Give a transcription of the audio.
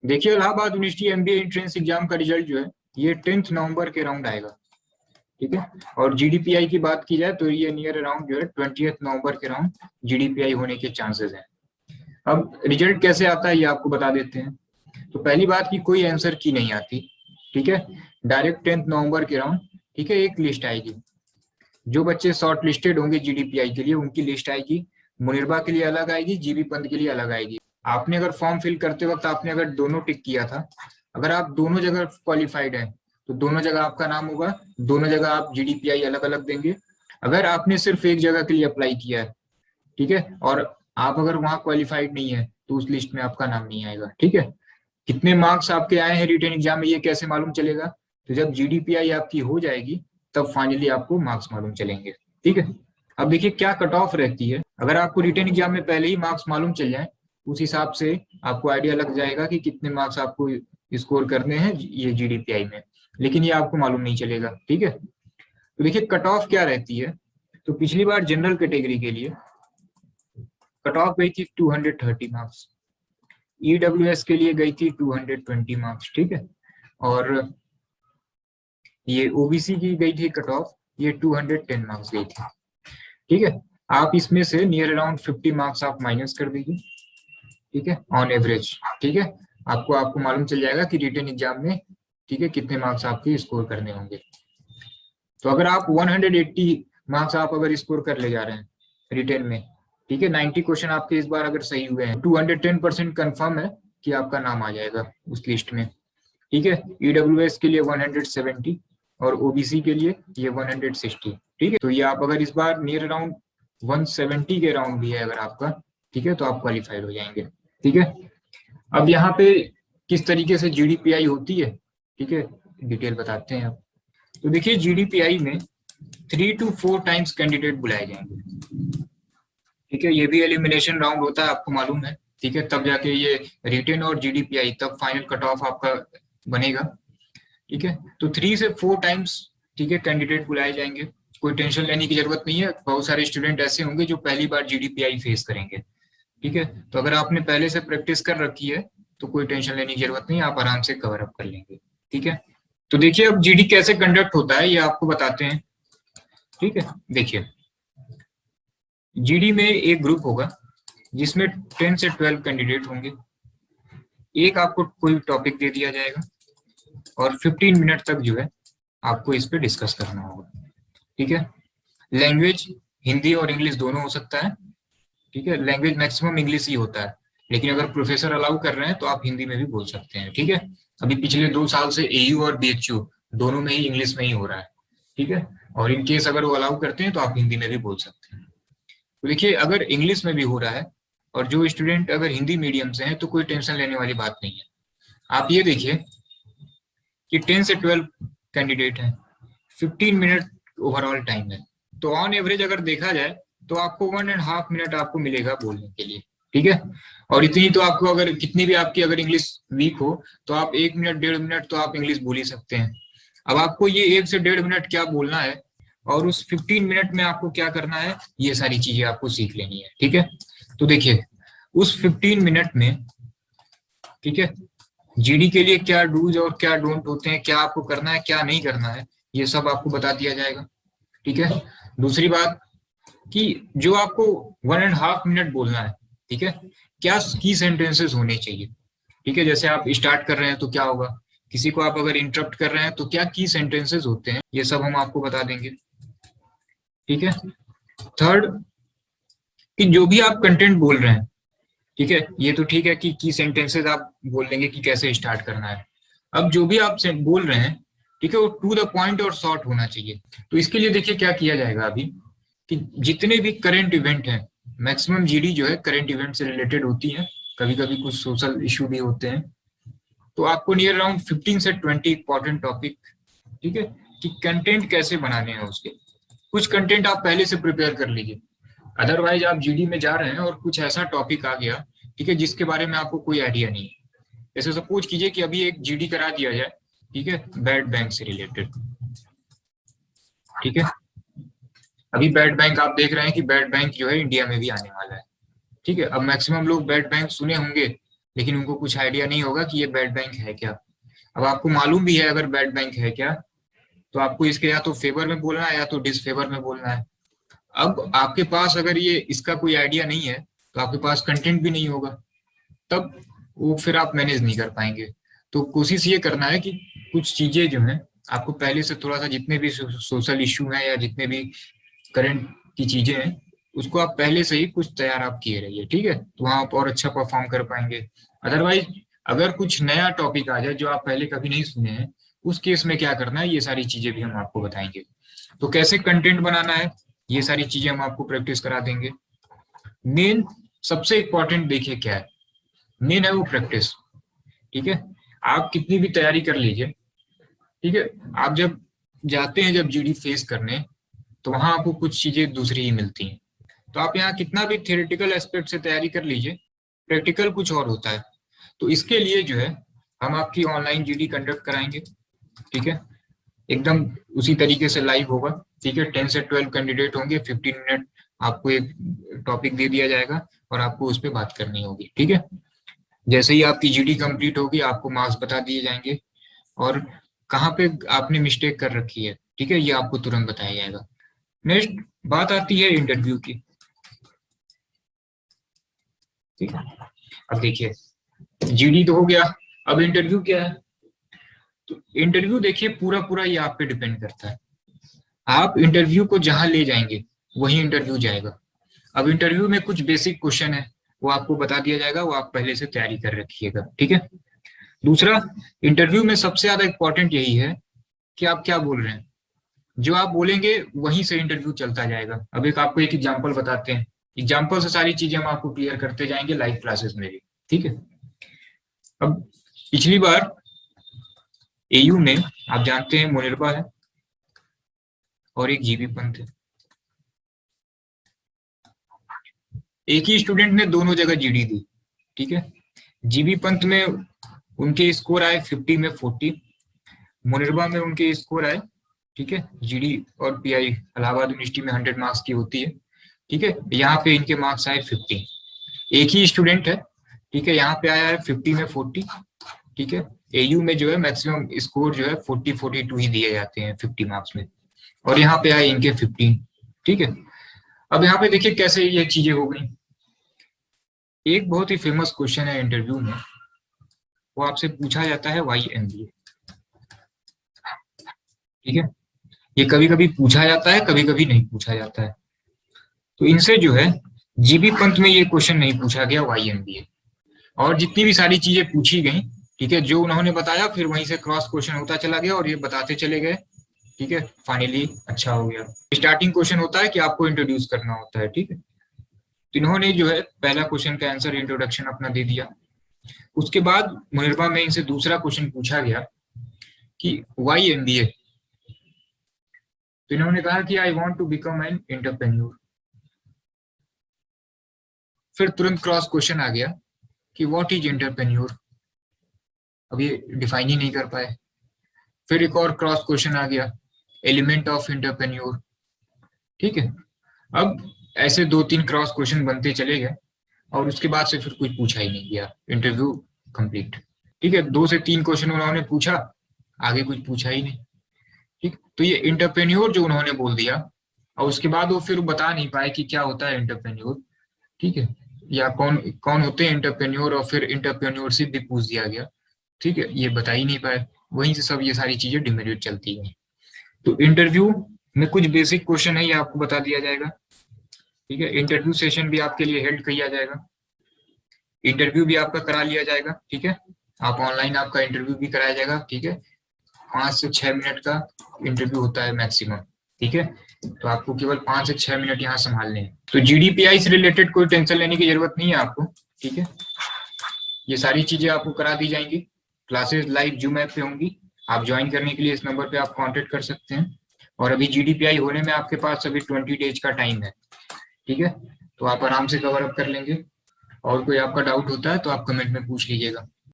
देखिए Allahabad university MBA entrance exam का result जो है ये 10 नवंबर के राउंड आएगा। ठीक है, और जीडीपीआई की बात की जाए तो ये नियर अराउंड जो है 20 नवंबर के राउंड जीडीपीआई होने के चांसेस हैं। अब रिजल्ट कैसे आता है ये आपको बता देते हैं। तो पहली बात की कोई आंसर की नहीं आती। ठीक है, डायरेक्ट 10 नवंबर के राउंड ठीक है एक लिस्ट आएगी। जो बच्चे शॉर्ट लिस्टेड होंगे जीडीपीआई के लिए उनकी लिस्ट आएगी। मुनिरबा के लिए अलग आएगी, जीबी पंत के लिए अलग आएगी। आपने अगर फॉर्म फिल करते वक्त आपने अगर दोनों टिक किया था, अगर आप दोनों जगह क्वालिफाइड हैं तो दोनों जगह आपका नाम होगा, दोनों जगह आप जीडीपीआई अलग अलग देंगे। अगर आपने सिर्फ एक जगह के लिए अप्लाई किया है, ठीक है, और आप अगर वहां क्वालिफाइड नहीं है तो उस लिस्ट में आपका नाम नहीं आएगा। ठीक है, कितने मार्क्स आपके आए हैं रिटन एग्जाम में ये कैसे मालूम चलेगा? तो जब जीडीपीआई आपकी हो जाएगी तब फाइनली आपको मार्क्स मालूम चलेंगे। ठीक है, अब देखिए क्या कट ऑफ रहती है। अगर आपको रिटन एग्जाम में पहले ही मार्क्स मालूम चल जाए उस हिसाब से आपको आइडिया लग जाएगा कि कितने मार्क्स आपको स्कोर करने हैं ये जीडीपीआई में, लेकिन ये आपको मालूम नहीं चलेगा। ठीक है, तो देखिए कट ऑफ क्या रहती है। तो पिछली बार जनरल कैटेगरी के लिए कट ऑफ गई थी 230 मार्क्स, ईडब्ल्यूएस के लिए गई थी 220 मार्क्स। ठीक है, और ये ओबीसी की गई थी कट ऑफ, ये 210 मार्क्स गई थी। ठीक है, आप इसमें से नियर अराउंड 50 मार्क्स आप माइनस कर दीजिए। ठीक है, ऑन एवरेज। ठीक है, आपको मालूम चल जाएगा कि रिटन एग्जाम में ठीक है कितने मार्क्स आपके स्कोर करने होंगे। तो अगर आप 180 मार्क्स आप अगर स्कोर कर ले जा रहे हैं रिटन में, ठीक है, 90 क्वेश्चन आपके इस बार अगर सही हुए हैं, 210% कंफर्म है कि आपका नाम आ जाएगा उस लिस्ट में। ठीक है, ईडब्ल्यूएस के लिए 170 और ओबीसी के लिए ये 160। ठीक है, तो ये आप अगर इस बार नियर अराउंड 170 के राउंड भी है अगर आपका, ठीक है, तो आप क्वालिफाइड हो जाएंगे। ठीक है, अब यहाँ पे किस तरीके से जीडीपीआई होती है, ठीक है, डिटेल बताते हैं अब। तो देखिए जीडीपीआई में 3 to 4 टाइम्स कैंडिडेट बुलाए जाएंगे। ठीक है, ये भी एलिमिनेशन राउंड होता है आपको मालूम है। ठीक है, तब जाके ये रिटेन और जीडीपीआई तब फाइनल कट ऑफ आपका बनेगा। ठीक है, तो 3 से 4 टाइम्स ठीक है कैंडिडेट बुलाए जाएंगे। कोई टेंशन लेने की जरूरत नहीं है, बहुत सारे स्टूडेंट ऐसे होंगे जो पहली बार जीडीपीआई फेस करेंगे। ठीक है, तो अगर आपने पहले से प्रैक्टिस कर रखी है तो कोई टेंशन लेने की जरूरत नहीं, आप आराम से कवर अप कर लेंगे। ठीक है, तो देखिए अब जीडी कैसे कंडक्ट होता है ये आपको बताते हैं। ठीक है, देखिए जीडी में एक ग्रुप होगा जिसमें 10 से 12 कैंडिडेट होंगे। एक आपको कोई टॉपिक दे दिया जाएगा और 15 मिनट तक जो है आपको इस पे डिस्कस करना होगा। ठीक है, लैंग्वेज हिंदी और इंग्लिश दोनों हो सकता है। ठीक है, लैंग्वेज मैक्सिमम इंग्लिश ही होता है, लेकिन अगर प्रोफेसर अलाउ कर रहे हैं तो आप हिंदी में भी बोल सकते हैं। ठीक है, अभी पिछले 2 साल से एयू और बीएचयू दोनों में ही इंग्लिश में ही हो रहा है। ठीक है, और इन केस अगर वो अलाउ करते हैं तो आप हिंदी में भी बोल सकते हैं। तो देखिए अगर इंग्लिश में भी हो रहा है और जो स्टूडेंट अगर हिंदी मीडियम से हैं तो कोई टेंशन लेने वाली बात नहीं है। आप ये देखिए कि 10 से 12 कैंडिडेट हैं, 15 मिनट ओवरऑल टाइम है, तो ऑन एवरेज अगर देखा जाए तो आपको 1.5 मिनट आपको मिलेगा बोलने के लिए। ठीक है, और इतनी तो आपको अगर कितनी भी आपकी अगर इंग्लिश वीक हो तो आप 1 मिनट 1.5 मिनट तो आप इंग्लिश बोल ही सकते हैं। अब आपको ये 1 से 1.5 मिनट क्या बोलना है और उस 15 मिनट में आपको क्या करना है ये सारी चीजें आपको सीख लेनी है। ठीक है, तो देखिए उस 15 मिनट में ठीक है जीडी के लिए क्या डूज और क्या डोंट होते हैं, क्या आपको करना है क्या नहीं करना है, ये सब आपको बता दिया जाएगा। ठीक है, दूसरी बात कि जो आपको 1.5 मिनट बोलना है, ठीक है, क्या की सेंटेंसेस होने चाहिए। ठीक है, जैसे आप स्टार्ट कर रहे हैं तो क्या होगा, किसी को आप अगर इंटरप्ट कर रहे हैं तो क्या की सेंटेंसेस होते हैं, ये सब हम आपको बता देंगे। ठीक है, थर्ड कि जो भी आप कंटेंट बोल रहे हैं, ठीक है, ये तो ठीक है कि की सेंटेंसेस आप बोल देंगे कि कैसे स्टार्ट करना है। अब जो भी आप बोल रहे हैं, ठीक है, वो टू द पॉइंट और शॉर्ट होना चाहिए। तो इसके लिए देखिए क्या किया जाएगा अभी कि जितने भी करंट इवेंट हैं, मैक्सिमम जीडी जो है करंट इवेंट से रिलेटेड होती है, कभी कभी कुछ सोशल इशू भी होते हैं। तो आपको नियर अराउंड 15 से 20 इंपॉर्टेंट टॉपिक, ठीक है, कि कंटेंट कैसे बनाने हैं उसके कुछ कंटेंट आप पहले से प्रिपेयर कर लीजिए। अदरवाइज आप जीडी में जा रहे हैं और कुछ ऐसा टॉपिक आ गया, ठीक है, जिसके बारे में आपको कोई आइडिया नहीं है। जैसे सपोज कीजिए कि अभी एक जीडी करा दिया जाए, ठीक है, बैड बैंक से रिलेटेड। ठीक है, अभी बैड बैंक आप देख रहे हैं कि बैड बैंक जो है इंडिया में भी आने वाला है। ठीक है, अब मैक्सिमम लोग बैड बैंक सुने होंगे लेकिन उनको कुछ आइडिया नहीं होगा कि ये बैड बैंक है क्या। अब आपको मालूम भी है अगर बैड बैंक है क्या, तो आपको इसके या तो फेवर में बोलना है या तो डिसफेवर में बोलना है। अब आपके पास अगर ये इसका कोई आइडिया नहीं है तो आपके पास कंटेंट भी नहीं होगा, तब वो फिर आप मैनेज नहीं कर पाएंगे। तो कोशिश ये करना है कि कुछ चीजें जो हैं आपको पहले से थोड़ा सा, जितने भी सोशल इश्यू हैं या जितने भी करंट की चीजें हैं, उसको आप पहले से ही कुछ तैयार आप किए रहिए, ठीक है, तो वहां आप और अच्छा परफॉर्म कर पाएंगे। अदरवाइज अगर कुछ नया टॉपिक आ जाए जो आप पहले कभी नहीं सुने हैं, उस केस में क्या करना है, ये सारी चीजें भी हम आपको बताएंगे। तो कैसे कंटेंट बनाना है, ये सारी चीजें हम आपको प्रैक्टिस करा देंगे। मेन सबसे इंपॉर्टेंट देखिए क्या है, मेन है वो प्रैक्टिस। ठीक है, आप कितनी भी तैयारी कर लीजिए, ठीक है, आप जब जाते हैं जब जीडी फेस करने, तो वहां आपको कुछ चीजें दूसरी ही मिलती हैं। तो आप यहाँ कितना भी थियोरेटिकल एस्पेक्ट से तैयारी कर लीजिए, प्रैक्टिकल कुछ और होता है। तो इसके लिए जो है हम आपकी ऑनलाइन जीडी कंडक्ट कराएंगे, ठीक है, एकदम उसी तरीके से लाइव होगा, ठीक है। 10 से 12 कैंडिडेट होंगे, 15 मिनट आपको एक टॉपिक दे दिया जाएगा और आपको उस पर बात करनी होगी, ठीक है। जैसे ही आपकी जीडी कंप्लीट होगी आपको मार्क्स बता दिए जाएंगे और कहाँ पे आपने मिस्टेक कर रखी है, ठीक है, ये आपको तुरंत बताया जाएगा। नेक्स्ट बात आती है इंटरव्यू की, ठीक है। अब देखिए जीडी तो हो गया, अब इंटरव्यू क्या है। तो इंटरव्यू देखिए पूरा पूरा ये आप पे डिपेंड करता है, आप इंटरव्यू को जहां ले जाएंगे वही इंटरव्यू जाएगा। अब इंटरव्यू में कुछ बेसिक क्वेश्चन है वो आपको बता दिया जाएगा, वो आप पहले से तैयारी कर रखिएगा, ठीक है। दूसरा, इंटरव्यू में सबसे ज्यादा इंपॉर्टेंट यही है कि आप क्या बोल रहे हैं, जो आप बोलेंगे वहीं से इंटरव्यू चलता जाएगा। अब एक आपको एक एग्जांपल बताते हैं, एग्जांपल से सारी चीजें हम आपको क्लियर करते जाएंगे लाइव क्लासेस में भी, ठीक है। अब पिछली बार एयू में आप जानते हैं मुनिरबा है और एक जीबी पंत है, एक ही स्टूडेंट ने दोनों जगह जीडी दी, ठीक है। जीबी पंत में उनके स्कोर आए 50 में 40, मुनिरबा में उनके स्कोर आए, ठीक है, जीडी और पीआई इलाहाबाद यूनिवर्सिटी में 100 मार्क्स की होती है, ठीक है, यहाँ पे इनके मार्क्स आए 50। एक ही स्टूडेंट है, ठीक है, यहाँ पे आया है 50 में 40, ठीक है। एयू में जो है मैक्सिमम स्कोर जो है 42 ही दिए जाते हैं 50 मार्क्स में, और यहाँ पे आए इनके 15, ठीक है। अब यहाँ पे देखिए कैसे ये चीजें हो गई। एक बहुत ही फेमस क्वेश्चन है इंटरव्यू में, वो आपसे पूछा जाता है वाई एमबीए, ठीक है। ये कभी कभी पूछा जाता है, कभी कभी नहीं पूछा जाता है। तो इनसे जो है जीबी पंत में ये क्वेश्चन नहीं पूछा गया वाई एमबीए, और जितनी भी सारी चीजें पूछी गई, ठीक है, जो उन्होंने बताया फिर वहीं से क्रॉस क्वेश्चन होता चला गया और ये बताते चले गए, ठीक है, फाइनली अच्छा हो गया। स्टार्टिंग क्वेश्चन होता है कि आपको इंट्रोड्यूस करना होता है, ठीक है। तो इन्होंने जो है पहला क्वेश्चन का आंसर इंट्रोडक्शन अपना दे दिया। उसके बाद मुनिरबा में इनसे दूसरा क्वेश्चन पूछा गया कि वाई एमबीए, तो इन्होंने कहा कि I want to become an entrepreneur. फिर तुरंत क्रॉस क्वेश्चन आ गया कि व्हाट इज एंटरप्रेन्योर, अब ये डिफाइन ही नहीं कर पाए। फिर एक और क्रॉस क्वेश्चन आ गया, एलिमेंट ऑफ एंटरप्रेन्योर, ठीक है। अब ऐसे 2-3 क्रॉस क्वेश्चन बनते चले गए और उसके बाद से फिर कुछ पूछा ही नहीं गया, इंटरव्यू कंप्लीट, ठीक है। 2 से 3 क्वेश्चन उन्होंने पूछा, आगे कुछ पूछा ही नहीं, ठीक। तो ये एंटरप्रेन्योर जो उन्होंने बोल दिया और उसके बाद वो फिर बता नहीं पाए कि क्या होता है एंटरप्रेन्योर, ठीक है, या कौन कौन होते हैं एंटरप्रेन्योर, और फिर एंटरप्रेन्योरशिप भी पूछ दिया गया, ठीक है, ये बता ही नहीं पाए। वहीं से सब ये सारी चीजें डिमेरिट चलती हैं। तो इंटरव्यू में कुछ बेसिक क्वेश्चन है ये आपको बता दिया जाएगा, ठीक है। इंटरव्यू सेशन भी आपके लिए हेल्ड किया जाएगा, इंटरव्यू भी आपका करा लिया जाएगा, ठीक है। आप ऑनलाइन आपका इंटरव्यू भी कराया जाएगा, ठीक है। 5 से 6 मिनट का इंटरव्यू होता है मैक्सिमम, ठीक है। तो आपको केवल 5 से 6 मिनट यहाँ संभालने हैं। तो जीडीपीआई से रिलेटेड कोई टेंशन लेने की जरूरत नहीं है आपको, ठीक है। ये सारी चीजें आपको करा दी जाएंगी, क्लासेस लाइव जूम ऐप पे होंगी। आप ज्वाइन करने के लिए इस नंबर पे आप कांटेक्ट कर सकते हैं। और अभी जीडीपीआई होने में आपके पास अभी 20 डेज का टाइम है, ठीक है, तो आप आराम से कवर अप कर लेंगे। और कोई आपका डाउट होता है तो आप कमेंट में पूछ लीजिएगा।